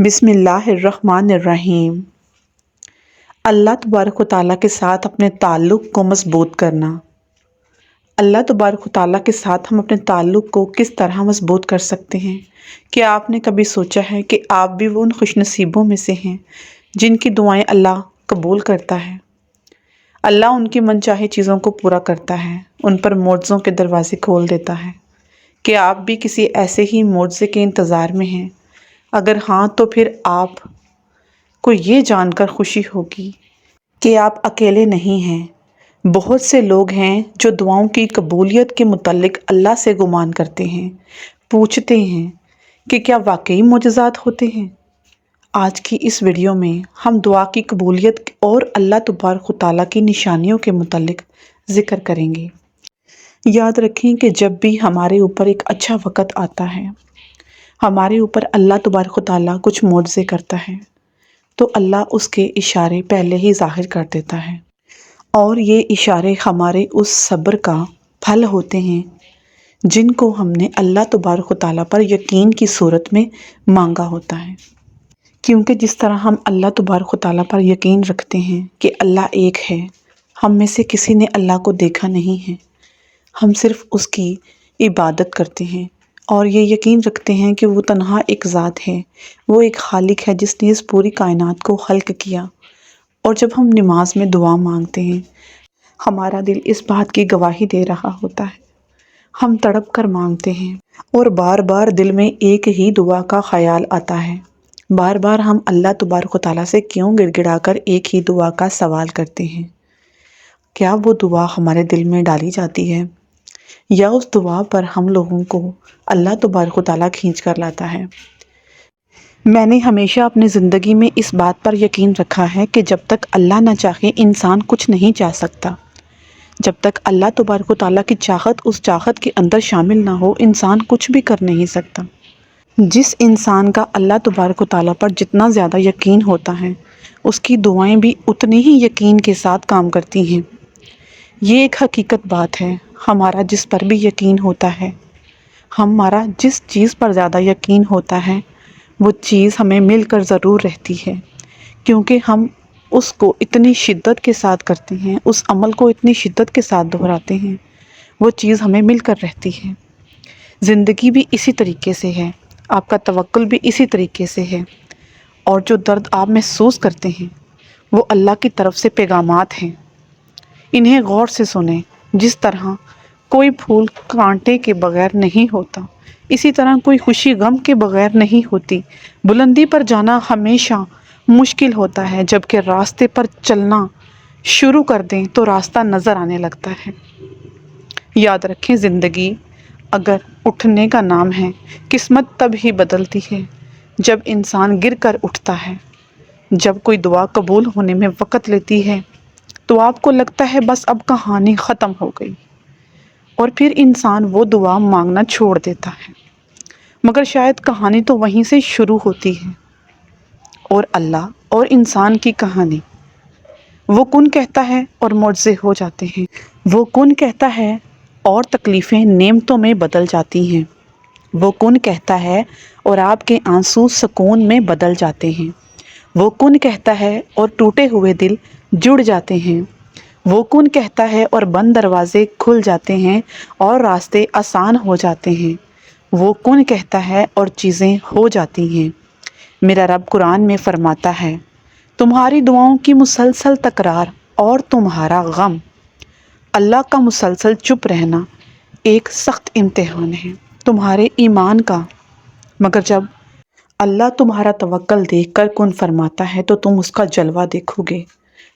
بسم اللہ الرحمن الرحیم۔ اللہ تبارک و تعالیٰ کے ساتھ اپنے تعلق کو مضبوط کرنا۔ اللہ تبارک و تعالیٰ کے ساتھ ہم اپنے تعلق کو کس طرح مضبوط کر سکتے ہیں؟ کیا آپ نے کبھی سوچا ہے کہ آپ بھی وہ ان خوش نصیبوں میں سے ہیں جن کی دعائیں اللہ قبول کرتا ہے؟ اللہ ان کی منچاہی چیزوں کو پورا کرتا ہے، ان پر معجزوں کے دروازے کھول دیتا ہے۔ کیا آپ بھی کسی ایسے ہی معجزے کے انتظار میں ہیں؟ اگر ہاں تو پھر آپ کو یہ جان کر خوشی ہوگی کہ آپ اکیلے نہیں ہیں۔ بہت سے لوگ ہیں جو دعاؤں کی قبولیت کے متعلق اللہ سے گمان کرتے ہیں، پوچھتے ہیں کہ کیا واقعی معجزات ہوتے ہیں؟ آج کی اس ویڈیو میں ہم دعا کی قبولیت اور اللہ تبارک و تعالیٰ کی نشانیوں کے متعلق ذکر کریں گے۔ یاد رکھیں کہ جب بھی ہمارے اوپر ایک اچھا وقت آتا ہے، ہمارے اوپر اللہ تبارک و تعالیٰ کچھ معجزے کرتا ہے تو اللہ اس کے اشارے پہلے ہی ظاہر کر دیتا ہے، اور یہ اشارے ہمارے اس صبر کا پھل ہوتے ہیں جن کو ہم نے اللہ تبارک و تعالیٰ پر یقین کی صورت میں مانگا ہوتا ہے۔ کیونکہ جس طرح ہم اللہ تبارک و تعالیٰ پر یقین رکھتے ہیں کہ اللہ ایک ہے، ہم میں سے کسی نے اللہ کو دیکھا نہیں ہے، ہم صرف اس کی عبادت کرتے ہیں اور یہ یقین رکھتے ہیں کہ وہ تنہا ایک ذات ہے، وہ ایک خالق ہے جس نے اس پوری کائنات کو خلق کیا۔ اور جب ہم نماز میں دعا مانگتے ہیں، ہمارا دل اس بات کی گواہی دے رہا ہوتا ہے، ہم تڑپ کر مانگتے ہیں اور بار بار دل میں ایک ہی دعا کا خیال آتا ہے۔ بار بار ہم اللہ تبارک و تعالیٰ سے کیوں گڑ گڑا کر ایک ہی دعا کا سوال کرتے ہیں؟ کیا وہ دعا ہمارے دل میں ڈالی جاتی ہے یا اس دعا پر ہم لوگوں کو اللہ تبارک و تعالیٰ کھینچ کر لاتا ہے؟ میں نے ہمیشہ اپنی زندگی میں اس بات پر یقین رکھا ہے کہ جب تک اللہ نہ چاہے انسان کچھ نہیں چاہ سکتا۔ جب تک اللہ تبارک و تعالیٰ کی چاہت اس چاہت کے اندر شامل نہ ہو، انسان کچھ بھی کر نہیں سکتا۔ جس انسان کا اللہ تبارک و تعالیٰ پر جتنا زیادہ یقین ہوتا ہے، اس کی دعائیں بھی اتنی ہی یقین کے ساتھ کام کرتی ہیں۔ یہ ایک حقیقت بات ہے۔ ہمارا جس پر بھی یقین ہوتا ہے، ہمارا جس چیز پر زیادہ یقین ہوتا ہے، وہ چیز ہمیں مل کر ضرور رہتی ہے، کیونکہ ہم اس کو اتنی شدت کے ساتھ کرتے ہیں، اس عمل کو اتنی شدت کے ساتھ دہراتے ہیں، وہ چیز ہمیں مل کر رہتی ہے۔ زندگی بھی اسی طریقے سے ہے، آپ کا توکل بھی اسی طریقے سے ہے، اور جو درد آپ محسوس کرتے ہیں وہ اللہ کی طرف سے پیغامات ہیں۔ انہیں غور سے سنیں۔ جس طرح کوئی پھول کانٹے کے بغیر نہیں ہوتا، اسی طرح کوئی خوشی غم کے بغیر نہیں ہوتی۔ بلندی پر جانا ہمیشہ مشکل ہوتا ہے، جبکہ راستے پر چلنا شروع کر دیں تو راستہ نظر آنے لگتا ہے۔ یاد رکھیں، زندگی اگر اٹھنے کا نام ہے، قسمت تب ہی بدلتی ہے جب انسان گر کر اٹھتا ہے۔ جب کوئی دعا قبول ہونے میں وقت لیتی ہے تو آپ کو لگتا ہے بس اب کہانی ختم ہو گئی، اور پھر انسان وہ دعا مانگنا چھوڑ دیتا ہے، مگر شاید کہانی تو وہیں سے شروع ہوتی ہے۔ اور اللہ اور انسان کی کہانی، وہ کن کہتا ہے اور معجزے ہو جاتے ہیں، وہ کن کہتا ہے اور تکلیفیں نعمتوں میں بدل جاتی ہیں، وہ کن کہتا ہے اور آپ کے آنسو سکون میں بدل جاتے ہیں، وہ کن کہتا ہے اور ٹوٹے ہوئے دل جڑ جاتے ہیں، وہ کن کہتا ہے اور بند دروازے کھل جاتے ہیں اور راستے آسان ہو جاتے ہیں، وہ کن کہتا ہے اور چیزیں ہو جاتی ہیں۔ میرا رب قرآن میں فرماتا ہے، تمہاری دعاؤں کی مسلسل تکرار اور تمہارا غم، اللہ کا مسلسل چپ رہنا ایک سخت امتحان ہے تمہارے ایمان کا، مگر جب اللہ تمہارا توکل دیکھ کر کن فرماتا ہے تو تم اس کا جلوہ دیکھو گے۔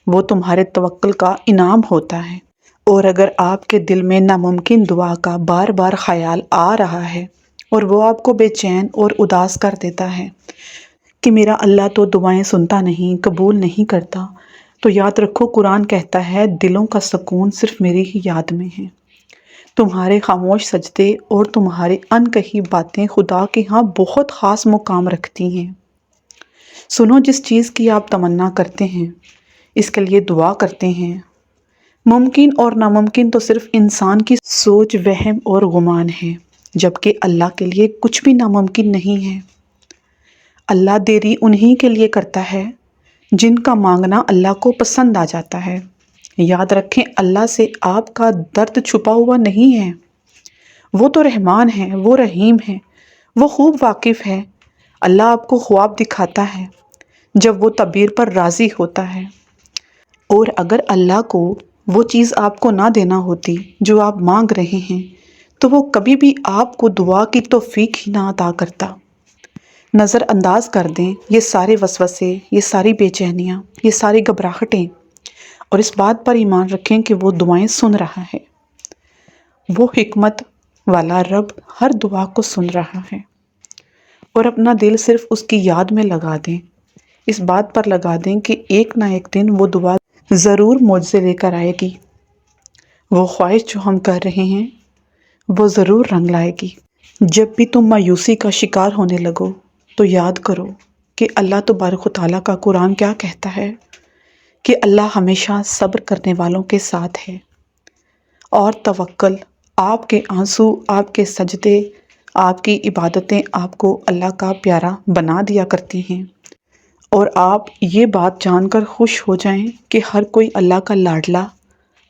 وہ تمہارے توکل کا انعام ہوتا ہے۔ اور اگر آپ کے دل میں ناممکن دعا کا بار بار خیال آ رہا ہے اور وہ آپ کو بے چین اور اداس کر دیتا ہے کہ میرا اللہ تو دعائیں سنتا نہیں، قبول نہیں کرتا، تو یاد رکھو، قرآن کہتا ہے دلوں کا سکون صرف میری ہی یاد میں ہے۔ تمہارے خاموش سجدے اور تمہاری انکہی باتیں خدا کے ہاں بہت خاص مقام رکھتی ہیں۔ سنو، جس چیز کی آپ تمنا کرتے ہیں، اس کے لیے دعا کرتے ہیں، ممکن اور ناممکن تو صرف انسان کی سوچ، وہم اور گمان ہے، جبکہ اللہ کے لیے کچھ بھی ناممکن نہیں ہے۔ اللہ دیری انہی کے لیے کرتا ہے جن کا مانگنا اللہ کو پسند آ جاتا ہے۔ یاد رکھیں، اللہ سے آپ کا درد چھپا ہوا نہیں ہے۔ وہ تو رحمان ہے، وہ رحیم ہے، وہ خوب واقف ہے۔ اللہ آپ کو خواب دکھاتا ہے جب وہ تعبیر پر راضی ہوتا ہے، اور اگر اللہ کو وہ چیز آپ کو نہ دینا ہوتی جو آپ مانگ رہے ہیں تو وہ کبھی بھی آپ کو دعا کی توفیق ہی نہ عطا کرتا۔ نظر انداز کر دیں یہ سارے وسوسے، یہ ساری بے چینیاں، یہ ساری گھبراہٹیں، اور اس بات پر ایمان رکھیں کہ وہ دعائیں سن رہا ہے۔ وہ حکمت والا رب ہر دعا کو سن رہا ہے، اور اپنا دل صرف اس کی یاد میں لگا دیں۔ اس بات پر لگا دیں کہ ایک نہ ایک دن وہ دعا ضرور معجزے لے کر آئے گی۔ وہ خواہش جو ہم کر رہے ہیں وہ ضرور رنگ لائے گی۔ جب بھی تم مایوسی کا شکار ہونے لگو تو یاد کرو کہ اللہ تبارک و تعالیٰ کا قرآن کیا کہتا ہے کہ اللہ ہمیشہ صبر کرنے والوں کے ساتھ ہے، اور توکل، آپ کے آنسو، آپ کے سجدے، آپ کی عبادتیں آپ کو اللہ کا پیارا بنا دیا کرتی ہیں۔ اور آپ یہ بات جان کر خوش ہو جائیں کہ ہر کوئی اللہ کا لاڈلا،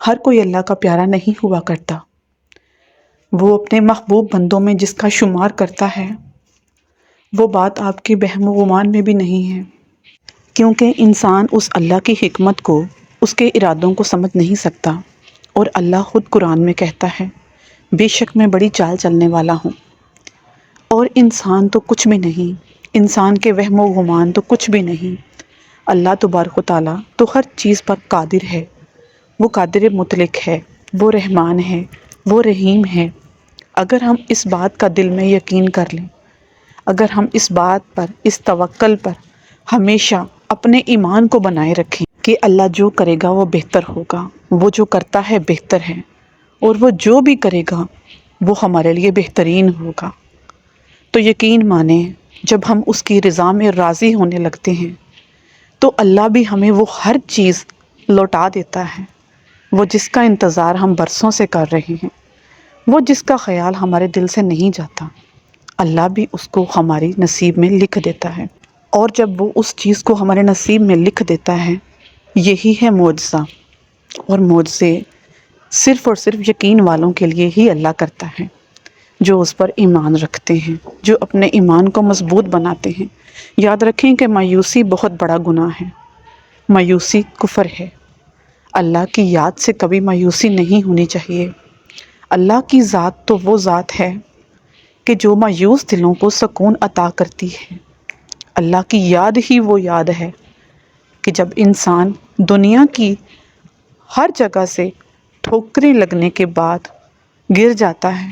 ہر کوئی اللہ کا پیارا نہیں ہوا کرتا۔ وہ اپنے محبوب بندوں میں جس کا شمار کرتا ہے، وہ بات آپ کے وہم و گمان میں بھی نہیں ہے، کیونکہ انسان اس اللہ کی حکمت کو، اس کے ارادوں کو سمجھ نہیں سکتا۔ اور اللہ خود قرآن میں کہتا ہے، بے شک میں بڑی چال چلنے والا ہوں، اور انسان تو کچھ بھی نہیں، انسان کے وہم و گمان تو کچھ بھی نہیں۔ اللہ تبارک و تعالیٰ تو ہر چیز پر قادر ہے، وہ قادر مطلق ہے، وہ رحمان ہے، وہ رحیم ہے۔ اگر ہم اس بات کا دل میں یقین کر لیں، اگر ہم اس بات پر، اس توکل پر ہمیشہ اپنے ایمان کو بنائے رکھیں کہ اللہ جو کرے گا وہ بہتر ہوگا، وہ جو کرتا ہے بہتر ہے، اور وہ جو بھی کرے گا وہ ہمارے لیے بہترین ہوگا، تو یقین مانیں جب ہم اس کی رضا میں راضی ہونے لگتے ہیں تو اللہ بھی ہمیں وہ ہر چیز لوٹا دیتا ہے، وہ جس کا انتظار ہم برسوں سے کر رہے ہیں، وہ جس کا خیال ہمارے دل سے نہیں جاتا، اللہ بھی اس کو ہماری نصیب میں لکھ دیتا ہے۔ اور جب وہ اس چیز کو ہمارے نصیب میں لکھ دیتا ہے، یہی ہے معجزہ، اور معجزے صرف اور صرف یقین والوں کے لیے ہی اللہ کرتا ہے، جو اس پر ایمان رکھتے ہیں، جو اپنے ایمان کو مضبوط بناتے ہیں۔ یاد رکھیں کہ مایوسی بہت بڑا گناہ ہے، مایوسی کفر ہے۔ اللہ کی یاد سے کبھی مایوسی نہیں ہونی چاہیے۔ اللہ کی ذات تو وہ ذات ہے کہ جو مایوس دلوں کو سکون عطا کرتی ہے۔ اللہ کی یاد ہی وہ یاد ہے کہ جب انسان دنیا کی ہر جگہ سے ٹھوکریں لگنے کے بعد گر جاتا ہے،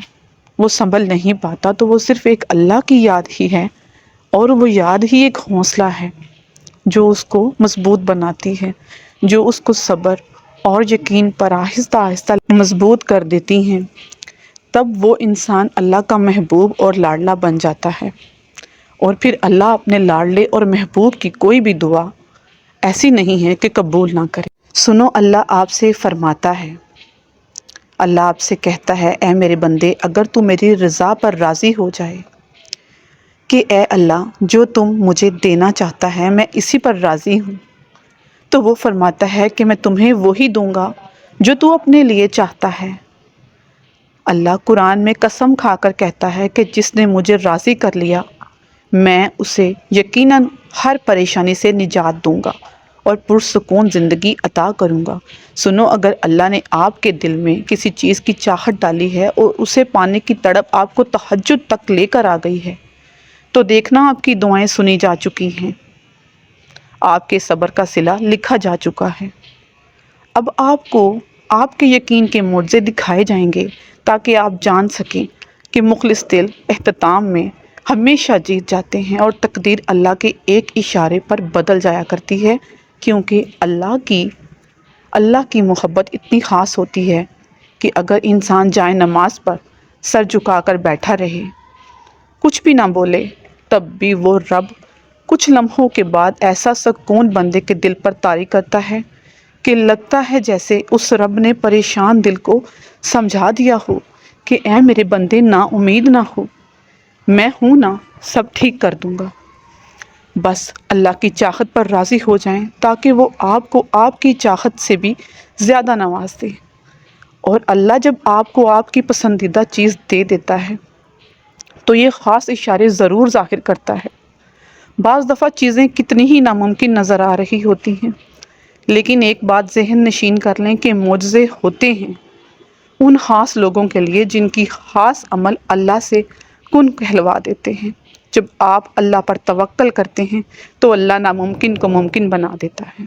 وہ سنبھل نہیں پاتا، تو وہ صرف ایک اللہ کی یاد ہی ہے، اور وہ یاد ہی ایک حوصلہ ہے جو اس کو مضبوط بناتی ہے، جو اس کو صبر اور یقین پر آہستہ آہستہ مضبوط کر دیتی ہیں۔ تب وہ انسان اللہ کا محبوب اور لاڈلا بن جاتا ہے، اور پھر اللہ اپنے لاڈلے اور محبوب کی کوئی بھی دعا ایسی نہیں ہے کہ قبول نہ کرے۔ سنو، اللہ آپ سے فرماتا ہے، اللہ آپ سے کہتا ہے، اے میرے بندے، اگر تو میری رضا پر راضی ہو جائے کہ اے اللہ جو تم مجھے دینا چاہتا ہے میں اسی پر راضی ہوں، تو وہ فرماتا ہے کہ میں تمہیں وہی دوں گا جو تو اپنے لیے چاہتا ہے۔ اللہ قرآن میں قسم کھا کر کہتا ہے کہ جس نے مجھے راضی کر لیا میں اسے یقیناً ہر پریشانی سے نجات دوں گا اور پرسکون زندگی عطا کروں گا۔ سنو، اگر اللہ نے آپ کے دل میں کسی چیز کی چاہت ڈالی ہے اور اسے پانے کی تڑپ آپ کو تہجد تک لے کر آ گئی ہے، تو دیکھنا آپ کی دعائیں سنی جا چکی ہیں، آپ کے صبر کا صلہ لکھا جا چکا ہے۔ اب آپ کو آپ کے یقین کے معجزے دکھائے جائیں گے تاکہ آپ جان سکیں کہ مخلص دل اختتام میں ہمیشہ جیت جاتے ہیں، اور تقدیر اللہ کے ایک اشارے پر بدل جایا کرتی ہے، کیونکہ اللہ کی محبت اتنی خاص ہوتی ہے کہ اگر انسان جائے نماز پر سر جھکا کر بیٹھا رہے، کچھ بھی نہ بولے، تب بھی وہ رب کچھ لمحوں کے بعد ایسا سکون بندے کے دل پر طاری کرتا ہے کہ لگتا ہے جیسے اس رب نے پریشان دل کو سمجھا دیا ہو کہ اے میرے بندے، نا امید نہ ہو، میں ہوں نا، سب ٹھیک کر دوں گا۔ بس اللہ کی چاہت پر راضی ہو جائیں تاکہ وہ آپ کو آپ کی چاہت سے بھی زیادہ نواز دے۔ اور اللہ جب آپ کو آپ کی پسندیدہ چیز دے دیتا ہے تو یہ خاص اشارے ضرور ظاہر کرتا ہے۔ بعض دفعہ چیزیں کتنی ہی ناممکن نظر آ رہی ہوتی ہیں، لیکن ایک بات ذہن نشین کر لیں کہ معجزے ہوتے ہیں ان خاص لوگوں کے لیے جن کی خاص عمل اللہ سے کن کہلوا دیتے ہیں۔ جب آپ اللہ پر توکل کرتے ہیں تو اللہ ناممکن کو ممکن بنا دیتا ہے۔